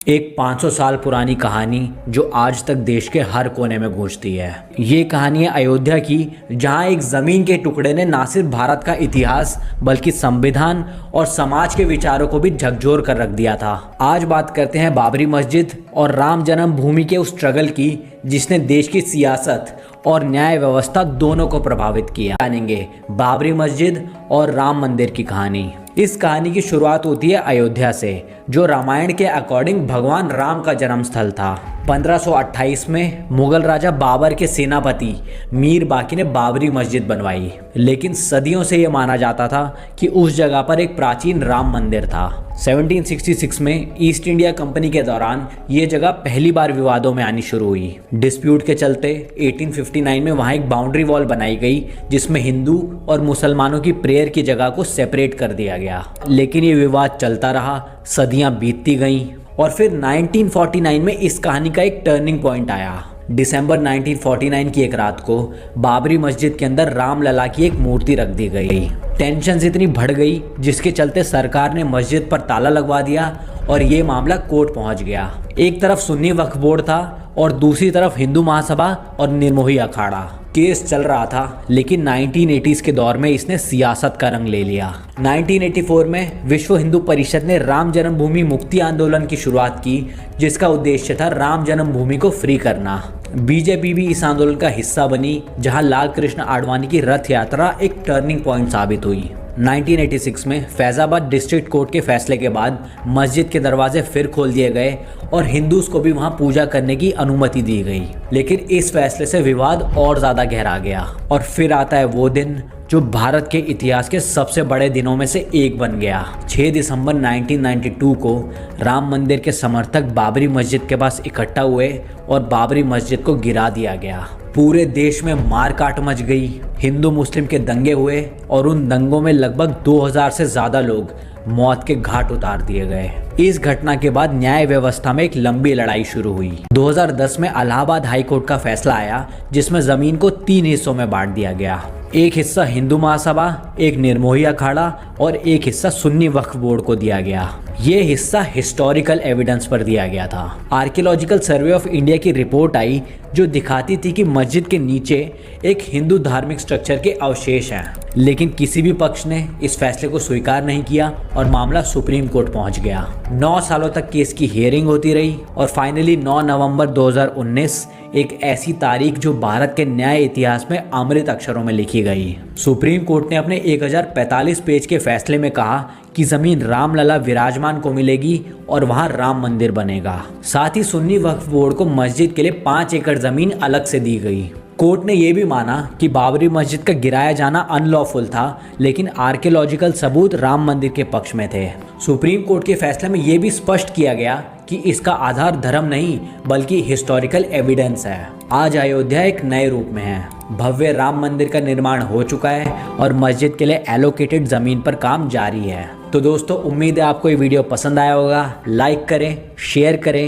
एक 500 साल पुरानी कहानी जो आज तक देश के हर कोने में गूंजती है। ये कहानी है अयोध्या की, जहां एक जमीन के टुकड़े ने ना सिर्फ भारत का इतिहास बल्कि संविधान और समाज के विचारों को भी झकझोर कर रख दिया था। आज बात करते हैं बाबरी मस्जिद और राम जन्मभूमि के उस स्ट्रगल की जिसने देश की सियासत और न्याय व्यवस्था दोनों को प्रभावित किया। जानेंगे बाबरी मस्जिद और राम मंदिर की कहानी। इस कहानी की शुरुआत होती है अयोध्या से, जो रामायण के अकॉर्डिंग भगवान राम का जन्म स्थल था। 1528 में मुगल राजा बाबर के सेनापति मीर बाकी ने बाबरी मस्जिद बनवाई, लेकिन सदियों से यह माना जाता था कि उस जगह पर एक प्राचीन राम मंदिर था। 1766 में ईस्ट इंडिया कंपनी के दौरान ये जगह पहली बार विवादों में आनी शुरू हुई। डिस्प्यूट के चलते 1859 में वहाँ एक बाउंड्री वॉल बनाई गई, जिसमें हिंदू और मुसलमानों की प्रेयर की जगह को सेपरेट कर दिया गया। लेकिन ये विवाद चलता रहा, सदियां बीतती गईं और फिर 1949 में इस कहानी का एक टर्निंग पॉइंट आया। दिसंबर 1949 की एक रात को बाबरी मस्जिद के अंदर रामलला की एक मूर्ति रख दी गई। टेंशन इतनी बढ़ गई जिसके चलते सरकार ने मस्जिद पर ताला लगवा दिया और ये मामला कोर्ट पहुंच गया। एक तरफ सुन्नी वक्फ बोर्ड था और दूसरी तरफ हिंदू महासभा और निर्मोही अखाड़ा। केस चल रहा था, लेकिन 1980s के दौर में इसने सियासत का रंग ले लिया। 1984 में विश्व हिंदू परिषद ने राम जन्मभूमि मुक्ति आंदोलन की शुरुआत की, जिसका उद्देश्य था राम जन्मभूमि को फ्री करना। बीजेपी भी इस आंदोलन का हिस्सा बनी, जहां लाल कृष्ण आडवाणी की रथ यात्रा एक टर्निंग पॉइंट साबित हुई। 1986 में फैजाबाद डिस्ट्रिक्ट कोर्ट के फैसले के बाद मस्जिद के दरवाजे फिर खोल दिए गए और हिंदूज को भी वहां पूजा करने की अनुमति दी गई। लेकिन इस फैसले से विवाद और ज़्यादा गहरा गया और फिर आता है वो दिन जो भारत के इतिहास के सबसे बड़े दिनों में से एक बन गया। 6 दिसंबर 1992 को राम मंदिर के समर्थक बाबरी मस्जिद के पास इकट्ठा हुए और बाबरी मस्जिद को गिरा दिया गया। पूरे देश में मारकाट मच गई, हिंदू मुस्लिम के दंगे हुए और उन दंगों में लगभग 2000 से ज़्यादा लोग मौत के घाट उतार दिए गए। इस घटना के बाद न्याय व्यवस्था में एक लंबी लड़ाई शुरू हुई। 2010 में इलाहाबाद हाई कोर्ट का फैसला आया, जिसमें ज़मीन को 3 हिस्सों में बांट दिया गया। एक हिस्सा हिंदू महासभा, एक निर्मोही अखाड़ा और एक हिस्सा सुन्नी वक्फ बोर्ड को दिया गया। ये हिस्सा हिस्टोरिकल एविडेंस पर दिया गया था। आर्कियोलॉजिकल सर्वे ऑफ इंडिया की रिपोर्ट आई, जो दिखाती थी कि मस्जिद के नीचे एक हिंदू धार्मिक स्ट्रक्चर के अवशेष हैं। लेकिन किसी भी पक्ष ने इस फैसले को स्वीकार नहीं किया और मामला सुप्रीम कोर्ट पहुंच गया। 9 सालों तक केस की हियरिंग होती रही और फाइनली 9 नवंबर 2019 एक ऐसी तारीख जो भारत के न्याय इतिहास में अमृत अक्षरों में लिखी गई। सुप्रीम कोर्ट ने अपने 1045 पेज के फैसले में कहा कि जमीन रामलला विराजमान को मिलेगी और वहां राम मंदिर बनेगा। साथ ही सुन्नी वक्फ बोर्ड को मस्जिद के लिए 5 एकड़ जमीन अलग से दी गई। कोर्ट ने यह भी माना कि बाबरी मस्जिद का गिराया जाना अनलॉफुल था, लेकिन आर्कियोलॉजिकल सबूत राम मंदिर के पक्ष में थे। सुप्रीम कोर्ट के फैसले में यह भी स्पष्ट किया गया कि इसका आधार धर्म नहीं बल्कि हिस्टोरिकल एविडेंस है। आज अयोध्या एक नए रूप में है। भव्य राम मंदिर का निर्माण हो चुका है और मस्जिद के लिए एलोकेटेड जमीन पर काम जारी है। तो दोस्तों, उम्मीद है आपको ये वीडियो पसंद आया होगा। लाइक करें, शेयर करें